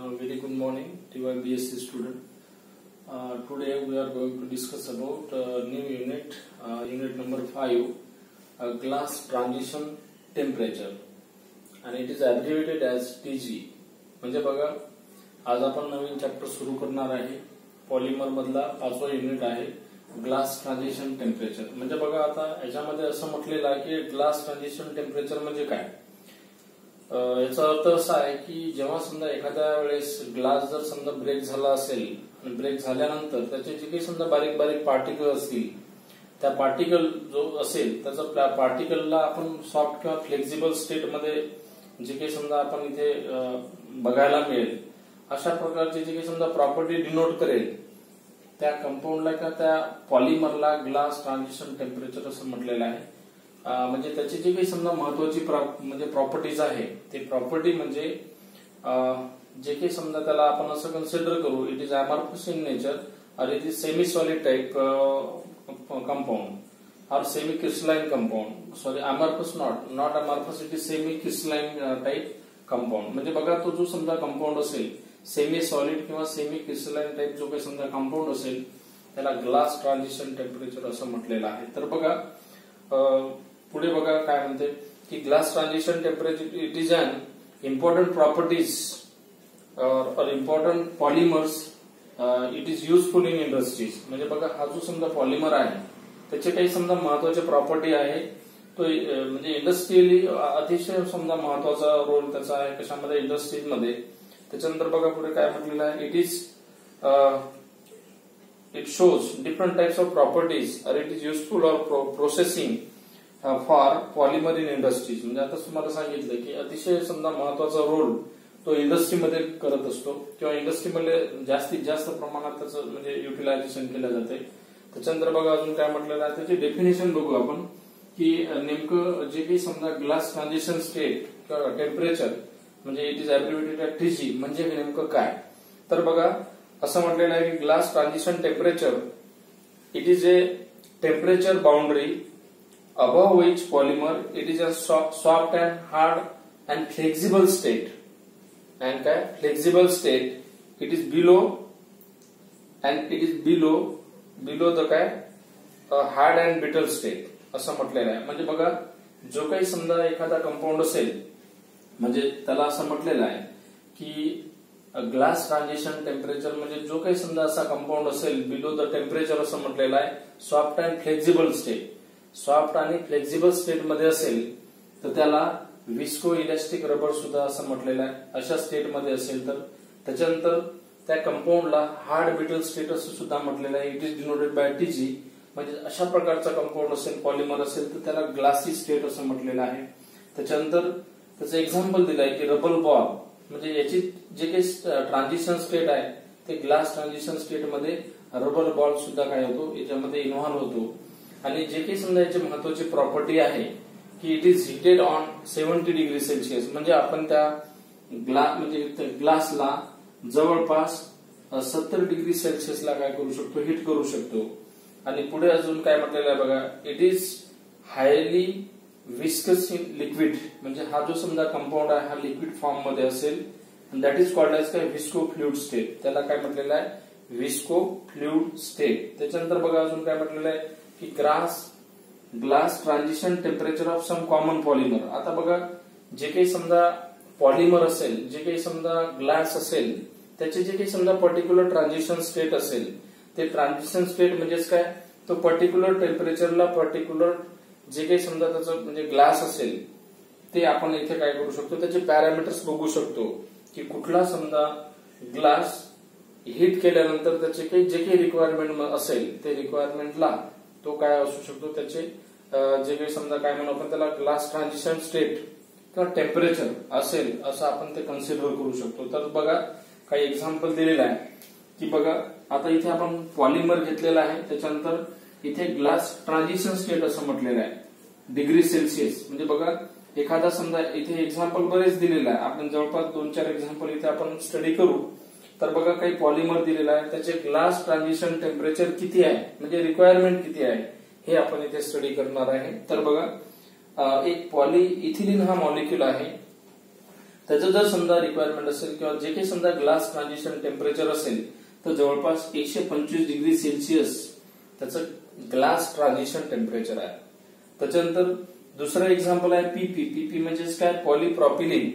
Very good morning to our BSc student. Today we are going to discuss about new unit, unit number 5, glass transition temperature, and it is abbreviated as TG. म्हणजे बघा, आज आपण नवीन chapter सुरू करणार आहे. Polymer मधला 5वा unit आहे glass transition temperature. म्हणजे बघा, आता याच्यामध्ये असं म्हटलेलं आहे की ग्लास ट्रान्झिशन टेम्परेचर म्हणजे काय. याचा अर्थ असा आहे की जेव्हा समजा एखाद्या वेळेस ग्लास जर समजा ब्रेक झाला असेल आणि ब्रेक झाल्यानंतर त्याचे जे काही समजा बारीक बारीक पार्टिकल असतील, त्या पार्टिकल जो असेल त्याचा पार्टिकलला आपण सॉफ्ट किंवा फ्लेक्झिबल स्टेट मध्ये जे काही समजा आपण इथे बघायला मिळेल अशा प्रकारचे जे काही समजा प्रॉपर्टी डिनोट करेल त्या कंपाऊंडला किंवा त्या पॉलिमरला ग्लास ट्रान्झिशन टेम्परेचर असं म्हटलेलं आहे. म्हणजे त्याची जी काही समजा महत्वाची म्हणजे प्रॉपर्टीज आहे ते प्रॉपर्टी म्हणजे जे काही समजा त्याला आपण असं कन्सिडर करू, it is amorphous in nature और it is semi solid type compound और semi crystalline compound. Sorry, amorphous not amorphous, it is semi crystalline type compound. म्हणजे बघा, तो जो समजा कंपाउंड असेल सेमी सॉलिड किंवा सेमी क्रिस्टलाइन टाइप जो काही समजा कंपाउंड असेल त्याला ग्लास ट्रान्झिशन टेम्परेचर असं म्हटलेलं आहे. तर बघा, पुढे बघा काय म्हणते की glass transition temperature it is an important properties और important polymers it is useful in industries. म्हणजे बघा, हा जो समजा पॉलिमर आहे त्याचे काही समजा महत्वाचे प्रॉपर्टी आहे, तो म्हणजे इंडस्ट्रियली अतिशय समजा महत्वाचा रोल त्याचा आहे कशामध्ये, इंडस्ट्रीजमध्ये. त्याच्यानंतर बघा पुढे काय म्हटलेलं आहे, it shows different types of properties or it is useful or processing for polymer in industries. म्हणजे आता तुम्हाला सांगितलं की अतिशय समजा महत्वाचा रोल तो इंडस्ट्रीमध्ये करत असतो किंवा इंडस्ट्रीमध्ये जास्तीत जास्त प्रमाणात त्याचं म्हणजे युटिलायझेशन केलं जाते. त्याच्यानंतर बघा अजून काय म्हटलेलं आहे, त्याची डेफिनेशन बघू आपण की नेमकं जे काही समजा ग्लास ट्रान्झिशन स्टेट टेम्परेचर म्हणजे इट इज अब्रिव्हिएटेड TG म्हणजे नेमकं काय. तर बघा असं म्हटलेलं आहे की glass transition temperature it is a temperature boundary above which polymer it is a soft and hard and flexible state. And काय flexible state it is below and it is below the काय hard and brittle state असं म्हटलेलं आहे. म्हणजे बघा, जो काही समजा एखादा कंपाऊंड असेल म्हणजे त्याला असं म्हटलेलं आहे की ग्लास ट्रान्झिशन टेम्परेचर म्हणजे जो काही समजा असा कंपाऊंड असेल बिलो द टेम्परेचर असं म्हटलेलं आहे soft and flexible state. Soft आणि फ्लेक्झिबल स्टेट मध्ये असेल तर त्याला विस्को इलास्टिक रबर सुद्धा असं म्हटलेलं आहे. अशा स्टेटमध्ये असेल तर त्याच्यानंतर त्या कंपाऊंडला हार्ड ब्रिटल स्टेट असं सुद्धा म्हटलेलं आहे. It is denoted by TG. म्हणजे अशा प्रकारचा कंपाऊंड असेल पॉलिमर असेल तर त्याला ग्लासी स्टेट असं म्हटलेलं आहे. त्याच्यानंतर त्याचं एक्झाम्पल दिलं आहे की रबर बॉल म्हणजे याची जे काही ट्रान्झिशन स्टेट आहे ते ग्लास ट्रान्झिशन स्टेट मध्ये रबर बॉल सुद्धा काय होतो याच्यामध्ये इन्व्हॉल्व्ह होतो. आणि जे काही समजा याची महत्वाची प्रॉपर्टी आहे की it is heated on 70 degree Celsius. म्हणजे आपण त्या म्हणजे ग्लासला जवळपास 70 डिग्री सेल्सिअसला काय करू शकतो, हिट करू शकतो. आणि पुढे अजून काय म्हटलेलं आहे बघा, it is highly viscous in liquid. म्हणजे हा जो समजा कंपाऊंड आहे हा लिक्विड फॉर्म मध्ये असेल दॅट इज कॉल्ड एज काय विस्को फ्लुइड स्टेट. त्याला काय म्हटलेलं आहे विस्को फ्लुइड स्टेट. त्याच्यानंतर बघा अजून काय म्हटलेलं आहे की glass transition temperature of some common polymer. आता बघा, जे काही समजा पॉलिमर असेल, जे काही समजा ग्लास असेल त्याचे जे काही समजा पर्टिक्युलर ट्रान्झिशन स्टेट असेल ते ट्रान्झिशन स्टेट म्हणजेच काय, तो पर्टिक्युलर टेम्परेचरला पर्टिक्युलर जे काही समजा त्याचं म्हणजे ग्लास असेल ते आपण इथे काय करू शकतो, त्याचे पॅरामीटर्स बघू शकतो की कुठला समजा ग्लास हिट केल्यानंतर त्याचे काही जे काही रिक्वायरमेंट असेल ते रिक्वायरमेंटला तो काय असू शकतो, त्याचे जे काही समजा काय म्हणू आपण त्याला ग्लास ट्रान्झिशन स्टेट किंवा टेम्परेचर असेल असं आपण ते कन्सिडर करू शकतो. तर बघा काही एक्झाम्पल दिलेलं आहे की बघा आता इथे आपण पॉलिमर घेतलेला आहे, त्याच्यानंतर इथे ग्लास ट्रान्झिशन स्टेट असं म्हटलेलं आहे डिग्री सेल्सिअस. म्हणजे बघा एखादा समजा इथे एक्झाम्पल बरेच दिलेलं आहे, आपण जवळपास 2-4 एक्झाम्पल इथे आपण स्टडी करू. तर बघा काही पॉलिमर दिलेला आहे, त्याचे ग्लास ट्रान्झिशन टेम्परेचर किती आहे म्हणजे रिक्वायरमेंट किती आहे हे आपण इथे स्टडी करणार आहे. तर बघा एक पॉलिइथिलीन हा मॉलिक्यूल आहे त्याचं जर समजा रिक्वायरमेंट असेल किंवा जे काही समजा ग्लास ट्रान्झिशन टेम्परेचर असेल तर जवळपास 125 डिग्री सेल्सिअस त्याचं ग्लास ट्रान्झिशन टेम्परेचर आहे. त्याच्यानंतर दुसरं एक्झाम्पल आहे पीपी म्हणजेच काय, पॉलीप्रॉपिलिन.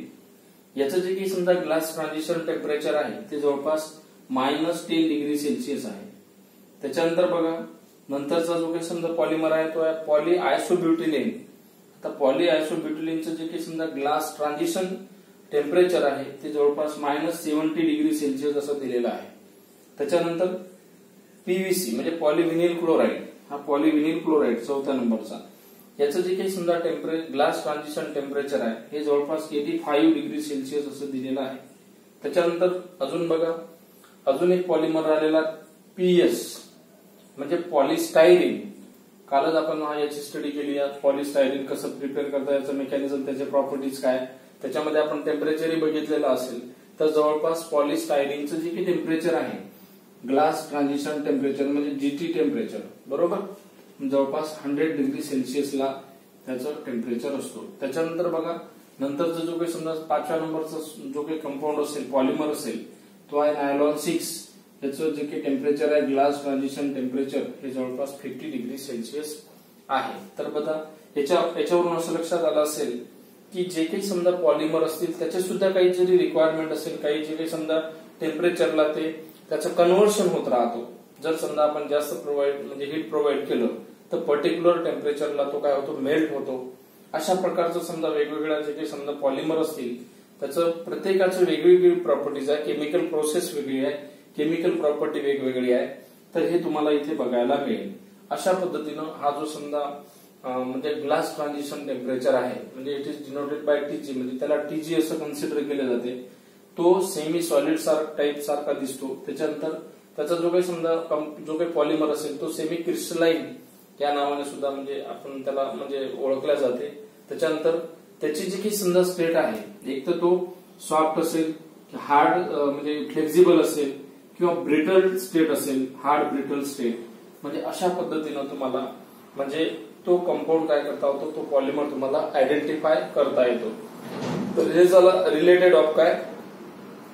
याचं जे काही समजा ग्लास ट्रान्झिशन टेम्परेचर आहे ते जवळपास -10 डिग्री सेल्सिअस आहे. त्याच्यानंतर बघा नंतरचा जो काही समजा पॉलिमर आहे तो आहे पॉलीआयसोब्युटिलीन. आता पॉलीआयसोब्युटिलीनचं जे काही समजा ग्लास ट्रान्झिशन टेम्परेचर आहे ते जवळपास -70 डिग्री सेल्सिअस असं दिलेलं आहे. त्याच्यानंतर पीव्हीसी म्हणजे पॉलिव्हिनिल क्लोराईड. हा पॉलिव्हिनिल क्लोराईड 4थ्या नंबरचा. याचं जे काही समजा ग्लास ट्रान्झिशन टेम्परेचर आहे हे जवळपास 85 डिग्री सेल्सिअस असं दिलेलं आहे. त्याच्यानंतर अजून बघा अजून एक पॉलिमर आलेला पीएस म्हणजे पॉलिस्टायरीन. कालच आपण याची स्टडी केली आहे. पॉलिस्टायरीन कसं प्रिपेअर करता, याचं मेकॅनिझम, त्याचे प्रॉपर्टीज काय, त्याच्यामध्ये आपण टेम्परेचरही बघितलेलं असेल. तर जवळपास पॉलिस्टायरीनचं जे काही टेम्परेचर आहे ग्लास ट्रान्झिशन टेम्परेचर म्हणजे जीटी टेम्परेचर बरोबर जवळपास 100 डिग्री सेल्सिअसला त्याचं टेम्परेचर असतो. त्याच्यानंतर बघा नंतरचा जो काही समजा 5व्या नंबरचा जो काही कंपाऊंड असेल पॉलिमर असेल तो आहे नायलॉन 6. त्याचं जे काही टेम्परेचर आहे ग्लास ट्रान्झिशन टेम्परेचर हे जवळपास 50 डिग्री सेल्सिअस आहे. तर बघा याच्यावरून असं लक्षात आलं असेल की जे काही समजा पॉलिमर असतील त्याचे सुद्धा काही जरी रिक्वायरमेंट असेल, काही जे काही समजा टेम्परेचरला ते त्याचं कन्व्हर्शन होत राहतो. जर समजा आपण जास्त म्हणजे हीट प्रोव्हाइड केलं तर पर्टिक्युलर टेम्परेचरला तो काय होतो, मेल्ट होतो. अशा प्रकारचं समजा वेगवेगळ्या जे काही समजा पॉलिमर असतील त्याचं प्रत्येकाचं वेगवेगळी प्रॉपर्टीज आहे. केमिकल प्रोसेस वेगळी आहे, केमिकल प्रॉपर्टी वेगवेगळी आहे. तर हे तुम्हाला इथे बघायला मिळेल. अशा पद्धतीनं हा जो समजा म्हणजे ग्लास ट्रान्झिशन टेम्परेचर आहे म्हणजे it is denoted by TG म्हणजे त्याला टीजी असं कन्सिडर केले जाते. तो सेमी सॉलिड टाईप सारखा दिसतो. त्याच्यानंतर त्याचा जो काही समजा जो काही पॉलिमर असेल तो सेमी क्रिस्टलाइन या नावाने सुद्धा म्हणजे आपण त्याला म्हणजे ओळखल्या जाते. त्याच्यानंतर त्याची जी काही समजा स्टेट आहे एक तर तो सॉफ्ट असेल, हार्ड म्हणजे फ्लेक्झिबल असेल किंवा ब्रिटल स्टेट असेल, हार्ड ब्रिटल स्टेट. म्हणजे अशा पद्धतीनं तुम्हाला म्हणजे तो कंपाऊंड काय करता होतो, तो पॉलिमर तुम्हाला आयडेंटिफाय करता येतो. तर हे झालं रिलेटेड ऑफ काय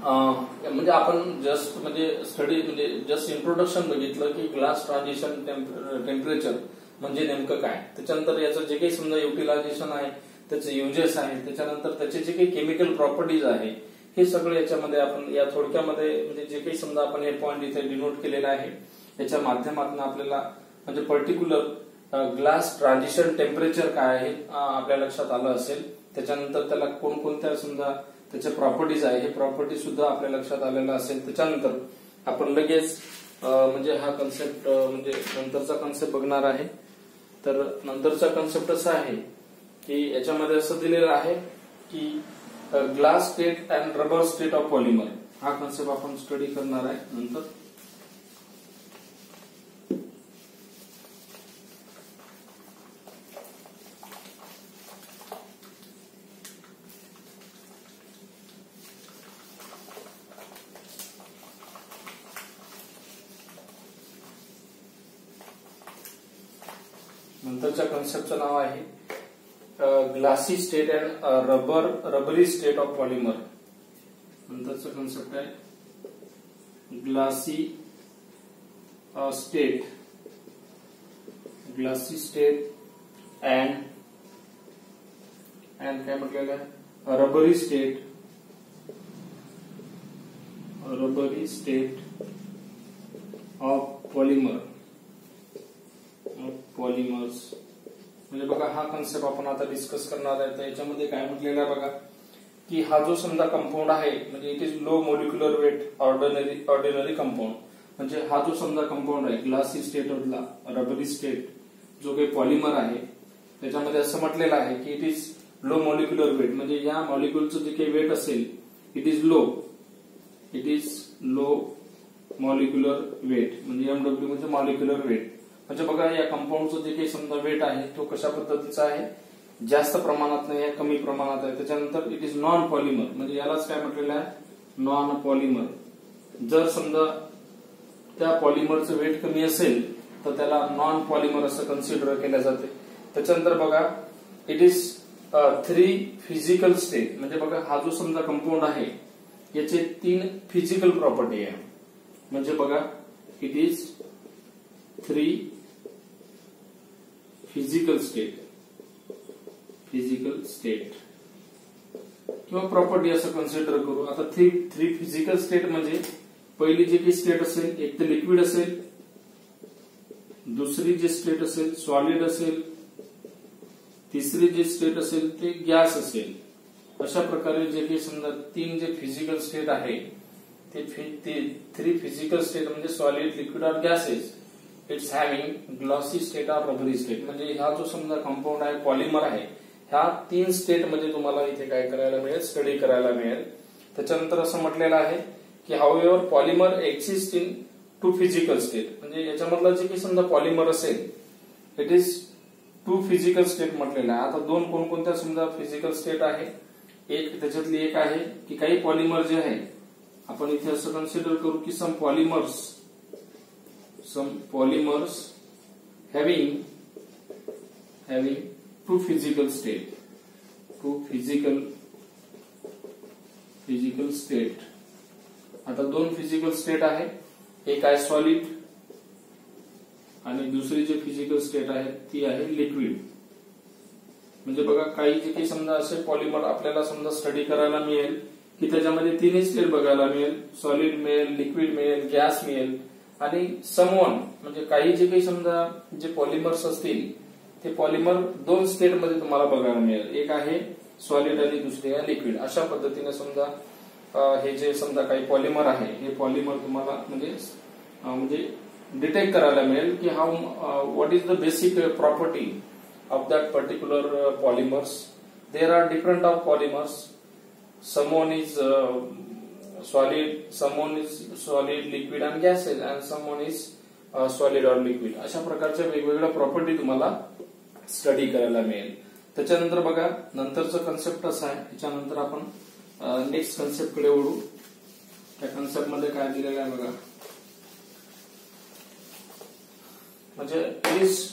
म्हणजे आपण जस्ट म्हणजे स्टडी म्हणजे जस्ट इंट्रोडक्शन बघितलं की ग्लास ट्रान्झिशन टेम्परेचर म्हणजे नेमकं काय. त्याच्यानंतर याचं जे काही समजा युटिलायझेशन आहे, त्याचे युजेस आहे, त्याच्यानंतर त्याचे जे काही केमिकल प्रॉपर्टीज आहे हे सगळं याच्यामध्ये आपण या थोडक्यामध्ये म्हणजे जे काही समजा आपण हे पॉईंट इथे डिनोट केलेला आहे याच्या माध्यमातून आपल्याला म्हणजे पर्टिक्युलर ग्लास ट्रान्झिशन टेम्परेचर काय आहे आपल्या लक्षात आलं असेल. त्याच्यानंतर त्याला कोणकोणत्या समजा त्याच्या प्रॉपर्टीज आहे हे प्रॉपर्टी सुद्धा आपल्या लक्षात आलेला असेल. त्याच्यानंतर आपण लगेच म्हणजे हा कन्सेप्ट म्हणजे नंतरचा कन्सेप्ट बघणार आहे. तर नंतरचा कन्सेप्ट असा आहे की याच्यामध्ये असं दिलेलं आहे की glass state and rubber state of polymer हा कन्सेप्ट आपण स्टडी करणार आहे नंतर. नंतरच्या कन्सेप्टचं नाव आहे ग्लासी स्टेट अँड रबरी स्टेट ऑफ पॉलिमर. नंतरचं कन्सेप्ट आहे ग्लासी स्टेट अँड काय म्हटलेलं आहे रबरी स्टेट ऑफ पॉलिमर्स. म्हणजे बघा हा कन्सेप्ट आपण आता डिस्कस करणार आहे. तर याच्यामध्ये काय म्हटलेलं आहे बघा की हा जो समजा कंपाऊंड आहे म्हणजे it is low molecular weight ordinary compound. म्हणजे हा जो समजा कंपाऊंड आहे ग्लासी स्टेट मधला रबरी स्टेट जो काही पॉलिमर आहे त्याच्यामध्ये असं म्हटलेलं आहे की it is low molecular weight म्हणजे या मॉलिक्युलचं जे काही वेट असेल it is low molecular weight म्हणजे एमडब्ल्यू म्हणजे मॉलिक्युलर वेट. म्हणजे बघा या कंपाऊंडचं जे काही समजा वेट आहे तो कशा पद्धतीचा आहे, जास्त प्रमाणात नाही आहे, कमी प्रमाणात आहे. त्याच्यानंतर इट इज नॉन पॉलिमर म्हणजे यालाच काय म्हटलेलं आहे नॉन पॉलिमर. जर समजा त्या पॉलिमरचं वेट कमी असेल तर त्याला नॉन पॉलिमर असं कन्सिडर केलं जाते. त्याच्यानंतर बघा it is three physical state, म्हणजे बघा हा जो समजा कंपाऊंड आहे याचे 3 फिजिकल प्रॉपर्टी आहे. म्हणजे बघा इट इज 3 फिजिकल स्टेट किंवा प्रॉपर्टी असं कन्सिडर करू. आता 3 फिजिकल स्टेट म्हणजे पहिली जी काही स्टेट असेल एक तर लिक्विड असेल, दुसरी जी स्टेट असेल सॉलिड असेल, तिसरी जी स्टेट असेल ते गॅस असेल. अशा प्रकारे जे काही समजा 3 जे फिजिकल स्टेट आहे ते 3 फिजिकल स्टेट म्हणजे सॉलिड, लिक्विड और gases it's having glossy state और रबरी स्टेट. म्हणजे हा जो समजा कंपाऊंड आहे पॉलिमर आहे ह्या 3 स्टेट मध्ये तुम्हाला इथे काय करायला मिळेल, स्टडी करायला मिळेल. त्याच्यानंतर असं म्हटलेलं आहे की however polymer exist in 2 physical state. म्हणजे याच्यामधला जे काही समजा पॉलिमर असेल इट इज 2 फिजिकल स्टेट म्हटलेलं आहे. आता 2 कोणकोणत्या समजा फिजिकल स्टेट आहे, एक त्याच्यातली एक आहे की काही पॉलिमर जे आहे आपण इथे असं कन्सिडर करू की सम पॉलिमर्स हॅव्हिंग 2 फिजिकल स्टेट. आता 2 फिजिकल स्टेट आहे, एक आहे सॉलिड आणि दुसरी जी फिजिकल स्टेट आहे ती आहे लिक्विड. म्हणजे बघा काही जे काही समजा असे पॉलिमर आपल्याला समजा स्टडी करायला मिळेल की त्याच्यामध्ये 3 स्टेट बघायला मिळेल, सॉलिड मिळेल, लिक्विड मिळेल, गॅस मिळेल. आणि समवन म्हणजे काही जे काही समजा जे पॉलिमर्स असतील ते पॉलिमर 2 स्टेट मध्ये तुम्हाला बघायला मिळेल, एक आहे सॉलिड आणि दुसरी आहे लिक्विड. अशा पद्धतीने समजा हे जे समजा काही पॉलिमर आहे हे पॉलिमर तुम्हाला म्हणजे डिटेक्ट करायला मिळेल की what is the basic property of that particular polymers. There are different of polymers. Someone is solid, liquid and gases, and someone is solid or liquid. अशा प्रकारच्या वेगवेगळ्या प्रॉपर्टी तुम्हाला स्टडी करायला मिळेल. त्याच्यानंतर बघा नंतरचं कन्सेप्ट असं आहे, त्याच्यानंतर आपण नेक्स्ट कन्सेप्ट कडे वळू. त्या कन्सेप्ट मध्ये काय दिलेलं आहे बघा, म्हणजे is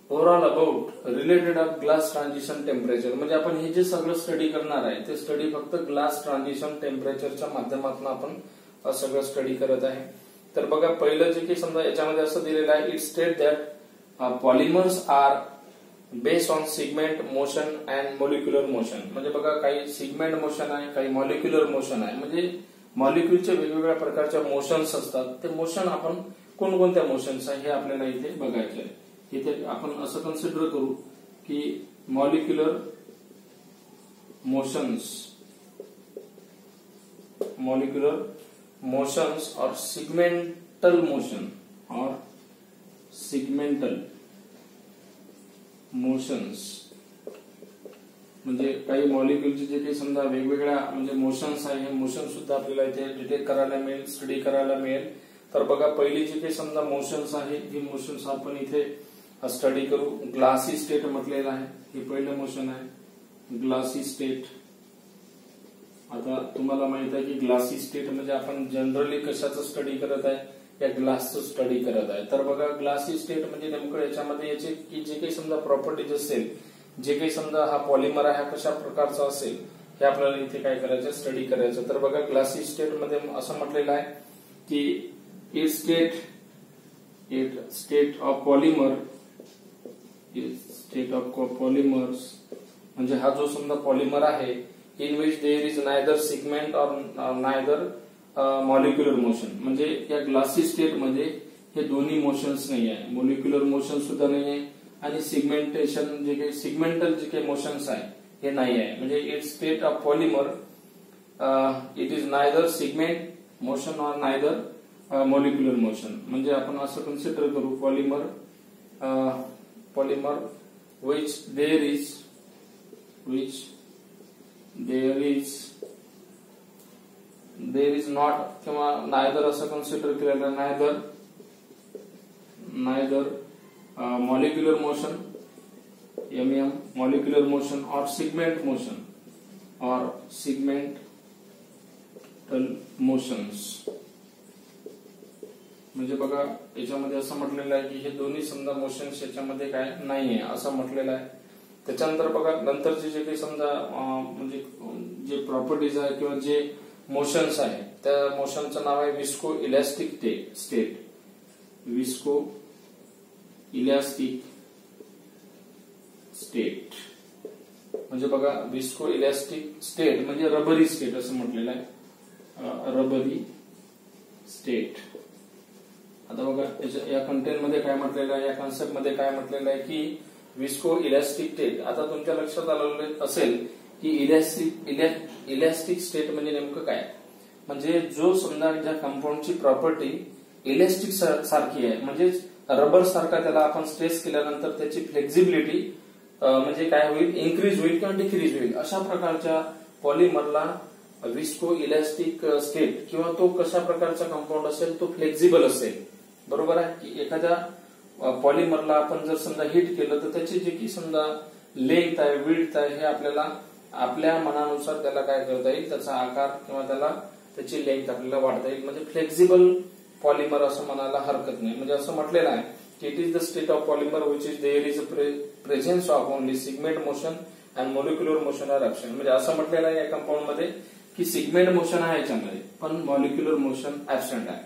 overall about related of glass transition temperature. म्हणजे आपण हे जे सगळं स्टडी करणार आहे ते स्टडी फक्त ग्लास ट्रान्झिशन टेम्परेचरच्या माध्यमातून आपण सगळं स्टडी करत आहे. तर बघा पहिलं जे काही समजा याच्यामध्ये असं दिलेलं आहे, it state that polymers are based on segment motion and molecular motion. म्हणजे बघा काही सिगमेंट मोशन आहे, काही मॉलिक्युलर मोशन आहे. म्हणजे मॉलिक्युलच्या वेगवेगळ्या प्रकारच्या मोशन्स असतात, ते मोशन आपण कोणकोणत्या मोशन्स आहे हे आपल्याला इथे बघायचे आहे. इथे आपण असं कन्सिडर करू की मॉलिक्युलर मोशन्स और सिगमेंटल मोशन्स. म्हणजे काही मॉलिक्युलचे जे काही समजा वेगवेगळ्या म्हणजे मोशन्स आहे, हे मोशन सुद्धा आपल्याला इथे डिटेक्ट करायला मिळेल, स्टडी करायला मिळेल. तर बघा पहिली जी काही समजा मोशन्स आहे ही मोशन्स आपण इथे स्टडी करू. ग्लासी स्टेट म्हटलेलं आहे, हे पहिलं मोशन आहे ग्लासी स्टेट. आता तुम्हाला माहित आहे की ग्लासी स्टेट म्हणजे आपण जनरली कशाचं स्टडी करत आहे, या ग्लासचं स्टडी करत आहे. तर बघा ग्लासी स्टेट म्हणजे नेमकं याच्यामध्ये याचे की जे काही समजा प्रॉपर्टीज असेल, जे काही समजा हा पॉलिमर आहे कशा प्रकारचा असेल हे आपल्याला इथे काय करायचं, स्टडी करायचं. तर बघा ग्लासी स्टेट मध्ये असं म्हटलेलं आहे की इट स्टेट ऑफ पॉलिमर्स म्हणजे हा जो समजा पॉलिमर आहे in which there is neither segment or neither molecular motion. म्हणजे या ग्लासी स्टेट मध्ये हे दोन्ही मोशन्स नाही आहे, मॉलिक्युलर मोशन सुद्धा नाही आहे आणि सिगमेंटेशन जे काही सिगमेंटल जे काही मोशन्स आहे हे नाही आहे. म्हणजे it state of polymer it is neither segment motion or neither molecular motion. म्हणजे आपण असं कन्सिडर करू polymer which there is not किंवा नायदर असं कन्सिडर केलेलं neither molecular motion molecular motion or segmental motions. म्हणजे बघा याच्यामध्ये असं म्हटलेलं आहे की हे दोन्ही समजा मोशन्स याच्यामध्ये काय नाहीये असं म्हटलेलं आहे. त्याच्यानंतर बघा नंतरचे जे काही समजा म्हणजे जे प्रॉपर्टीज आहे किंवा जे मोशन्स आहे त्या मोशनचं नाव आहे visco elastic state. Visco elastic state म्हणजे बघा विस्को इलॅस्टिक स्टेट म्हणजे रबरी स्टेट असं म्हटलेलं आहे. रबरी स्टेट. आता बघा या कंटेंट मध्ये काय म्हटलेलं आहे, या कॉन्सेप्ट मध्ये काय म्हटलेलं आहे की विस्को इलॅस्टिक स्टेट. आता तुमच्या लक्षात आलेलं असेल की इलॅस्टिक स्टेट म्हणजे नेमकं काय, म्हणजे जो समजा ज्या कंपाऊंडची प्रॉपर्टी इलॅस्टिक सारखी आहे म्हणजे रबर सारखा त्याला आपण स्ट्रेस केल्यानंतर त्याची फ्लेक्झिबिलिटी म्हणजे काय होईल, इन्क्रीज होईल किंवा डिक्रीज होईल. अशा प्रकारच्या पॉलिमरला विस्को इलॅस्टिक स्टेट किंवा तो कशा प्रकारचा कंपाऊंड असेल तो फ्लेक्झिबल असेल. बरोबर आहे की एखाद्या पॉलिमरला आपण जर समजा हिट केलं तर त्याची जे की समजा लेंथ आहे विड्थ आहे हे आपल्याला आपल्या मनानुसार त्याला काय करता येईल, त्याचा आकार किंवा त्याची लेंथ आपल्याला वाढता येईल. म्हणजे फ्लेक्झिबल पॉलिमर असं म्हणायला हरकत नाही. म्हणजे असं म्हटलेलं आहे की it is the state of polymer which is there is presence of only segment motion and molecular motion are absent. म्हणजे असं म्हटलेलं आहे या कंपाऊंड मध्ये की सिगमेंट मोशन आहे याच्यामध्ये पण मॉलिक्युलर मोशन ऍब्सेंट आहे.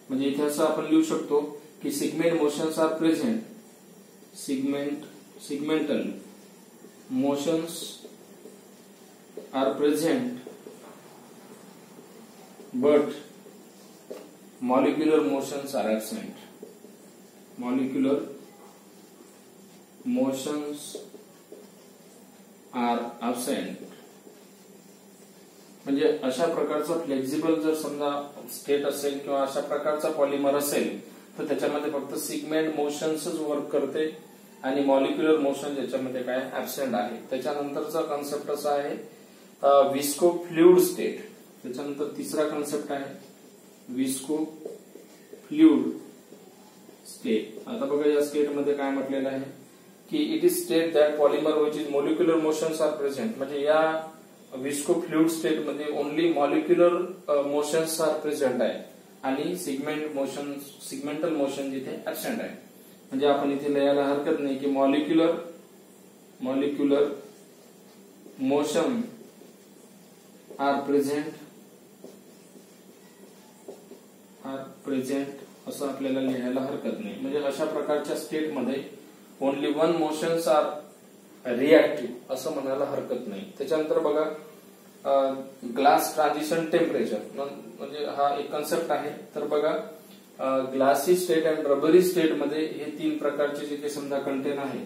म्हणजे इथे असं आपण लिहू शकतो की segment motions are present, segmental motions are present but molecular motions are absent. Molecular motions are absent. म्हणजे अशा प्रकारचा फ्लेक्झिबल जर समजा स्टेट असेल किंवा अशा प्रकारचा पॉलिमर असेल तर त्याच्यामध्ये फक्त सिगमेंट मोशन्सच वर्क करते आणि मॉलिक्युलर मोशन ज्याच्यामध्ये काय ऍब्सेंट आहे. त्याच्यानंतरचा कॉन्सेप्ट असा आहे विस्को फ्लुइड स्टेट. त्याच्यानंतर तिसरा कॉन्सेप्ट आहे विस्को फ्लुइड स्टेट. आता बघा या स्टेट मध्ये काय म्हटलेलं आहे की it is state that polymer which is molecular motions are present. म्हणजे या विस्को फ्लुइड स्टेट मध्ये only molecular motions are present आहे आणि सिगमेंटल मोशन जिथे ऍब्सेंट आहे. म्हणजे आपण इथे लिहायला हरकत नाही की मॉलिक्युलर मोशन आर प्रेझेंट असं आपल्याला लिहायला हरकत नाही. म्हणजे अशा प्रकारच्या स्टेटमध्ये only one motions are reactive असं म्हणायला हरकत नाही. त्याच्यानंतर बघा ग्लास ट्रान्झिशन टेम्परेचर म्हणजे हा एक कन्सेप्ट आहे. तर बघा ग्लासी स्टेट अँड रबरी स्टेट मध्ये हे तीन प्रकारचे जे काही समजा कंटेन आहे.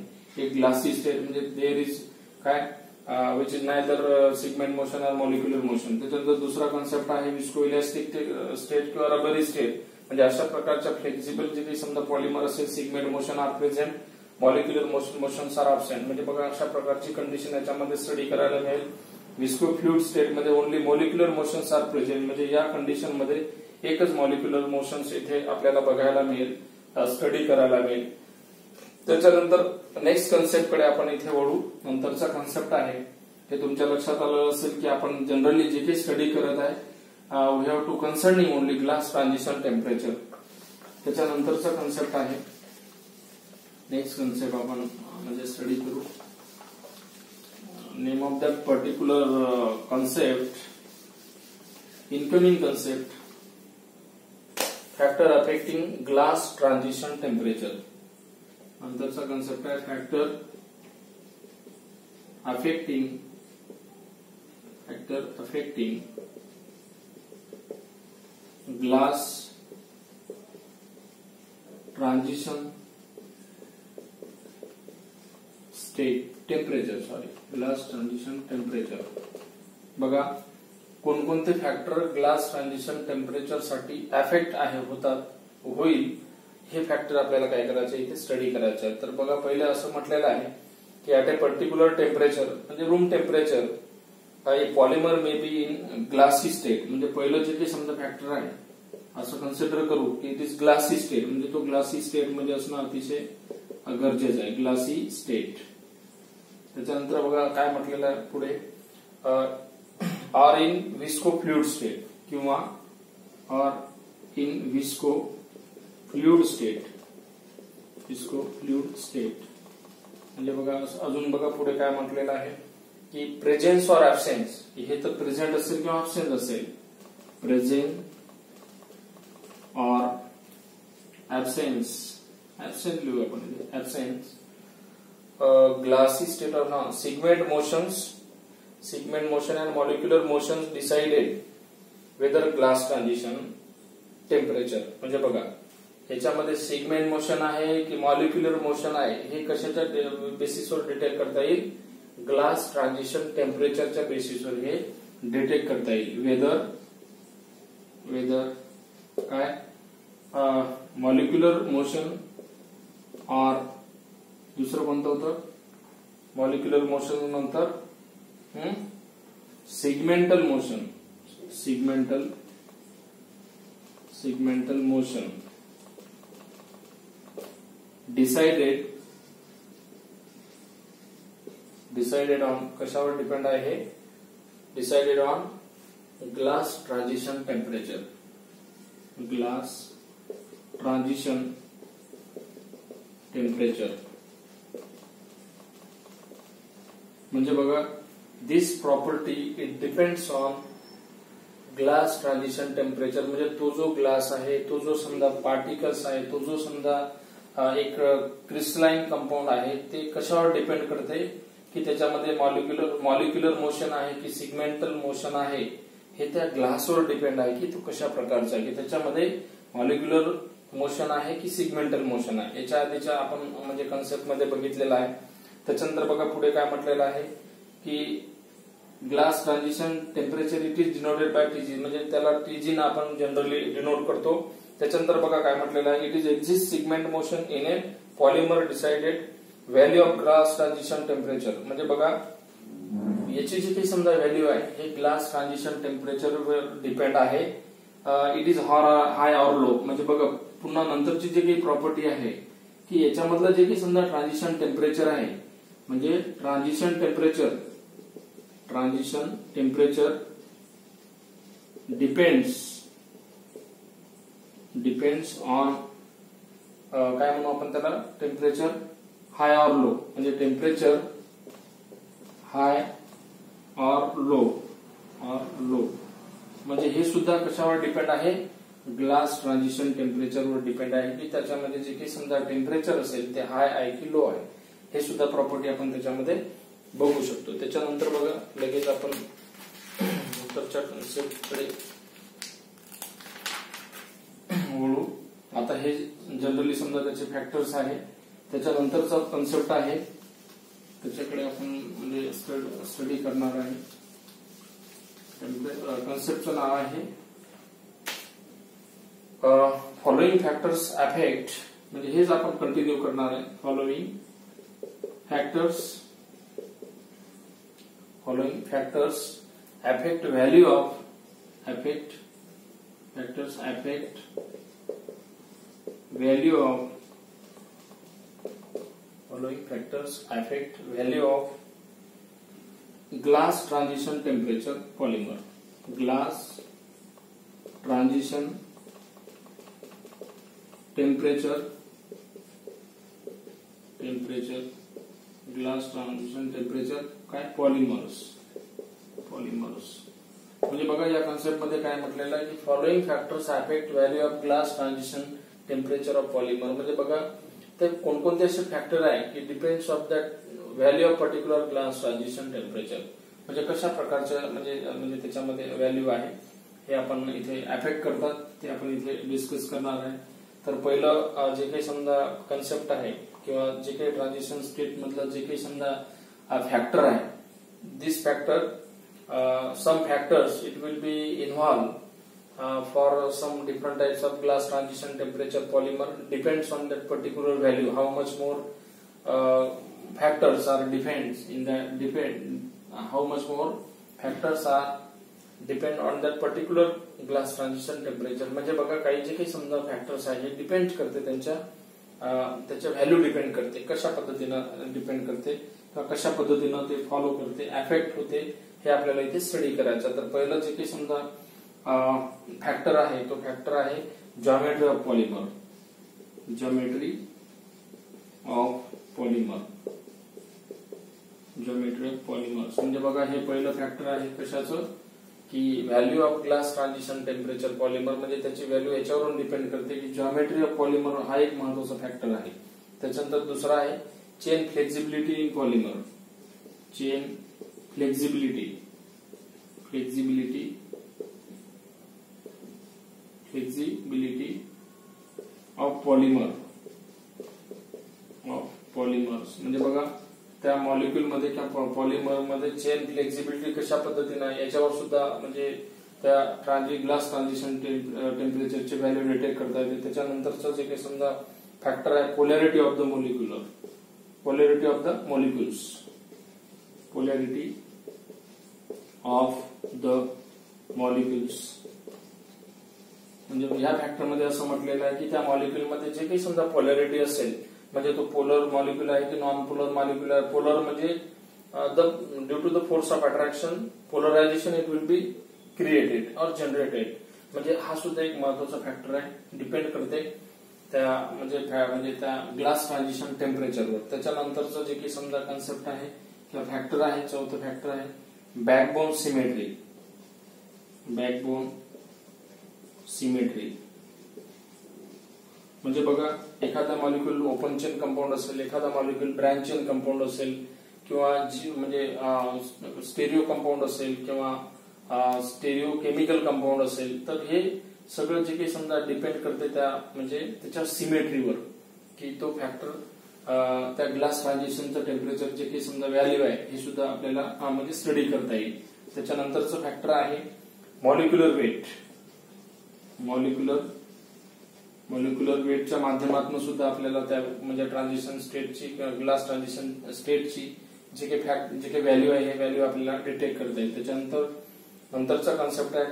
एक ग्लासी स्टेट म्हणजे देअर इज काय which is neither segment motion or molecular motion. त्याच्यानंतर दुसरा कॉन्सेप्ट आहे विस्को इलॅस्टिक स्टेट किंवा रबरी स्टेट. म्हणजे अशा प्रकारच्या फ्लेक्झिबल जे काही समजा पॉलिमर असेल segment motion are present, molecular motion are absent. म्हणजे बघा अशा प्रकारची कंडिशन याच्यामध्ये स्टडी करायला मिळेल. विस्को फ्लुइड स्टेट मध्ये only molecular motions are present म्हणजे या कंडिशन मध्ये एकच मॉलिक्युलर मोशन्स इथे आपल्याला बघायला मिळेल, स्टडी करायला मिळेल. त्याच्यानंतर नेक्स्ट कॉन्सेप्ट कडे आपण इथे वळू. नंतरचा कॉन्सेप्ट आहे हे तुमच्या लक्षात आलं असेल की आपण जनरली जे काही स्टडी करत आहे we have to concerning only glass transition temperature. त्याच्यानंतरचा कॉन्सेप्ट आहे नेक्स्ट कॉन्सेप्ट आपण म्हणजे स्टडी करू. Name of that particular concept, incoming concept factor affecting glass transition temperature. नंतरचा कॉन्सेप्ट आहे factor affecting glass transition glass transition temperature. बघा कोणकोणते factor glass transition temperature साठी अफेक्ट होईल हे फॅक्टर आपल्याला काय करायचं इथे स्टडी करायचं आहे. तर बघा पहिले असं म्हटलेलं आहे की ऍट ए पर्टिक्युलर टेम्परेचर म्हणजे room temperature polymer may be in glassy state. म्हणजे पहिलं जे काही समजा फॅक्टर आहे असं कन्सिडर करू की इट इज ग्लासी स्टेट. म्हणजे तो ग्लासी स्टेट म्हणजे असणं अतिशय गरजेचं आहे, ग्लासी स्टेट. त्याच्यानंतर बघा काय म्हटलेलं आहे पुढे are in visco fluid state किंवा are in visco fluid state. म्हणजे बघा अजून बघा पुढे काय म्हटलेलं आहे की प्रेझेन्स ऑर ऍब्सेन्स, हे तर प्रेझेंट असेल किंवा ऍब्सेंट असेल, प्रेझेंट ऑर ऍब्सेन्स, ऍब्सेंट लिहू आपण absence, glassy state of segment motion and molecular motion decided whether glass transition temperature. म्हणजे बघा याच्यामध्ये सिगमेंट मोशन आहे की मॉलिक्युलर मोशन आहे हे कशाच्या बेसिसवर डिटेक्ट करता येईल, ग्लास ट्रान्झिशन टेम्परेचरच्या बेसिसवर हे डिटेक्ट करता येईल. वेदर काय मॉलिक्युलर मोशन और दुसरं कोणतं होतं, मॉलिक्युलर मोशन नंतर सिगमेंटल मोशन डिसाइडेड ऑन कशावर डिपेंड आहे, decided on glass transition temperature, glass transition temperature. म्हणजे बघा this property it depends on glass transition temperature. म्हणजे तो जो ग्लास आहे, तो जो समजा पार्टिकल्स आहे, तो जो समजा एक क्रिस्टलाइन कंपाऊंड आहे, ते कशावर डिपेंड करते की त्याच्यामध्ये मॉलिक्युलर मोशन आहे की सिगमेंटल मोशन आहे, हे त्या ग्लासवर डिपेंड आहे की तो कशा प्रकारचा आहे, की त्याच्यामध्ये मॉलिक्युलर मोशन आहे की सिगमेंटल मोशन आहे. याच्या आधीच्या आपण म्हणजे कन्सेप्ट मध्ये बघितलेला आहे. त्याच्यानंतर बघा पुढे काय म्हटलेलं आहे की glass transition temperature it is denoted by TG, म्हणजे त्याला टीजी ना आपण जनरली डिनोट करतो. त्याच्यानंतर बघा काय म्हटलेलं आहे, it is exist segment motion in a polymer decided value of glass transition temperature. म्हणजे बघा याची जी काही समजा व्हॅल्यू आहे हे ग्लास ट्रान्झिशन टेम्परेचरवर डिपेंड आहे. It is high or low. म्हणजे बघा पुन्हा नंतरची जी काही प्रॉपर्टी आहे की याच्यामधलं जे काही समजा ट्रान्झिशन टेम्परेचर आहे, म्हणजे ट्रान्झिशन टेम्परेचर डिपेंड्स ऑन काय म्हणू आपण त्याला, टेम्परेचर हाय ऑर लो. म्हणजे टेम्परेचर हाय ऑर लो म्हणजे हे सुद्धा कशावर डिपेंड आहे, ग्लास ट्रान्झिशन टेम्परेचरवर डिपेंड आहे की त्याच्यामध्ये जे काही समजा टेम्परेचर असेल ते हाय आहे की लो आहे, हे सुद्धा प्रॉपर्टी आपण त्याच्यामध्ये बघू शकतो. त्याच्यानंतर बघा लगेच आपण उत्तरच्या कन्सेप्टकडे वळू. आता हे जनरली समजा त्याचे फॅक्टर्स आहे, त्याच्यानंतरचा कन्सेप्ट आहे त्याच्याकडे आपण म्हणजे स्टडी करणार आहे. कन्सेप्टचं नाव आहे फॉलोइंग फॅक्टर्स अफेक्ट, म्हणजे हेच आपण कंटिन्यू करणार आहे. Following factors affect value of glass transition temperature polymer. Glass transition temperature glass transition temperature काय पॉलिमर्स. म्हणजे बघा या कन्सेप्ट मध्ये काय म्हटलेलं आहे की following factors affect value of glass transition temperature of polymer. म्हणजे बघा ते कोणकोणते असे फॅक्टर आहे की depends of that value of particular glass transition temperature, म्हणजे कशा प्रकारचं म्हणजे त्याच्यामध्ये व्हॅल्यू आहे हे आपण इथे अफेक्ट करतात ते आपण इथे डिस्कस करणार आहे. तर पहिलं जे काही समजा कन्सेप्ट आहे किंवा जे काही ट्रान्झिशन स्टेट मधलं जे काही समजा फॅक्टर आहे, this factor some factors it will be involved for some different types of glass transition temperature polymer depends on that particular value, how much more factors are depend on that particular glass transition temperature. म्हणजे बघा काही जे काही समजा factors आहे हे depend करते त्याच्या व्हॅल्यू डिपेंड करते, कशा पद्धतीनं डिपेंड करते किंवा कशा पद्धतीनं ते फॉलो करते, अफेक्ट होते, हे आपल्याला इथे स्टडी करायचं. तर पहिलं जे काही समजा फॅक्टर आहे तो फॅक्टर आहे geometry of polymer. Geometry of polymers म्हणजे बघा हे पहिलं फॅक्टर आहे कशाचं की value of glass transition temperature polymer म्हणजे त्याची व्हॅल्यू याच्यावरून डिपेंड करते की जॉमेट्री ऑफ पॉलिमर हा एक महत्वाचा फॅक्टर आहे. त्याच्यानंतर दुसरा आहे chain flexibility in polymer. Chain flexibility of polymers म्हणजे बघा त्या मॉलिक्यूल मध्ये किंवा पॉलिमर मध्ये चेन फ्लेक्झिबिलिटी कशा पद्धतीने याच्यावर सुद्धा म्हणजे त्या ग्लास ट्रान्झिशन टेम्परेचरची व्हॅल्यू डिटेक्ट करता येते. त्याच्यानंतरचं जे काही समजा फॅक्टर आहे पोलॅरिटी ऑफ द मॉलिक्युल्स म्हणजे या फॅक्टर मध्ये असं म्हटलेलं आहे की त्या मॉलिक्यूल मध्ये जे काही समजा पोलॅरिटी असेल म्हणजे तो पोलर मॉलिक्यूल आहे की नॉन पोलर मॉलिक्यूल आहे. पोलर म्हणजे due to the force of attraction polarisation it will be created or generated म्हणजे हा सुद्धा एक महत्वाचा फॅक्टर आहे. डिपेंड करते त्या म्हणजे त्या ग्लास ट्रान्झिशन टेम्परेचरवर. त्याच्यानंतरचं जे काही समजा कन्सेप्ट आहे किंवा फॅक्टर आहे चौथं फॅक्टर आहे बॅकबोन सिमेट्री म्हणजे बघा एखादा मॉलिक्यूल ओपन चेन कंपाऊंड असेल एखादा मॉलिक्यूल ब्रँच चेन कंपाऊंड असेल किंवा म्हणजे स्टेरिओ कंपाऊंड असेल किंवा स्टेरिओ केमिकल कंपाऊंड असेल तर हे सगळं जे काही समजा डिपेंड करते त्या म्हणजे त्याच्या सिमेट्रीवर की तो फॅक्टर त्या ग्लास ट्रान्झिशनचं टेम्परेचर जे काही समजा व्हॅल्यू आहे हे सुद्धा आपल्याला म्हणजे स्टडी करता येईल. त्याच्यानंतरचं फॅक्टर आहे मॉलिक्युलर वेटच्या माध्यमातून सुद्धा आपल्याला त्या म्हणजे ट्रान्झिशन स्टेटची ग्लास ट्रान्झिशन स्टेटची जे काही व्हॅल्यू आहे हे व्हॅल्यू आपल्याला डिटेक्ट करता येईल. त्याच्यानंतरचा कॉन्सेप्ट आहे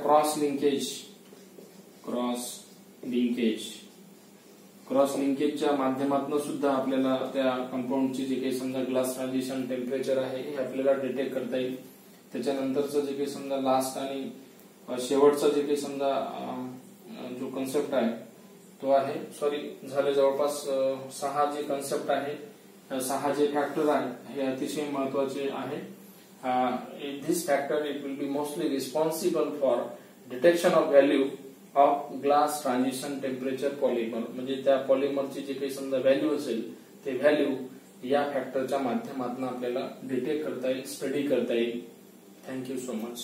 क्रॉस लिंकेजच्या माध्यमातून सुद्धा आपल्याला त्या कंपाऊंडची जे काही समजा ग्लास ट्रान्झिशन टेम्परेचर आहे हे आपल्याला डिटेक्ट करता येईल. त्याच्यानंतरचं जे काही समजा लास्ट आणि शेवटचा जे काही समजा जो कन्सेप्ट आहे तो आहे झाले जवळपास 6 जे कन्सेप्ट आहे 6 जे फॅक्टर आहे हे अतिशय महत्वाचे आहे. This factor it will be mostly responsible for detection of value of glass transition temperature polymer म्हणजे त्या पॉलिमरची जे काही समजा व्हॅल्यू असेल ते व्हॅल्यू या फॅक्टरच्या माध्यमातून आपल्याला डिटेक्ट करता येईल स्टडी करता येईल. Thank you so much.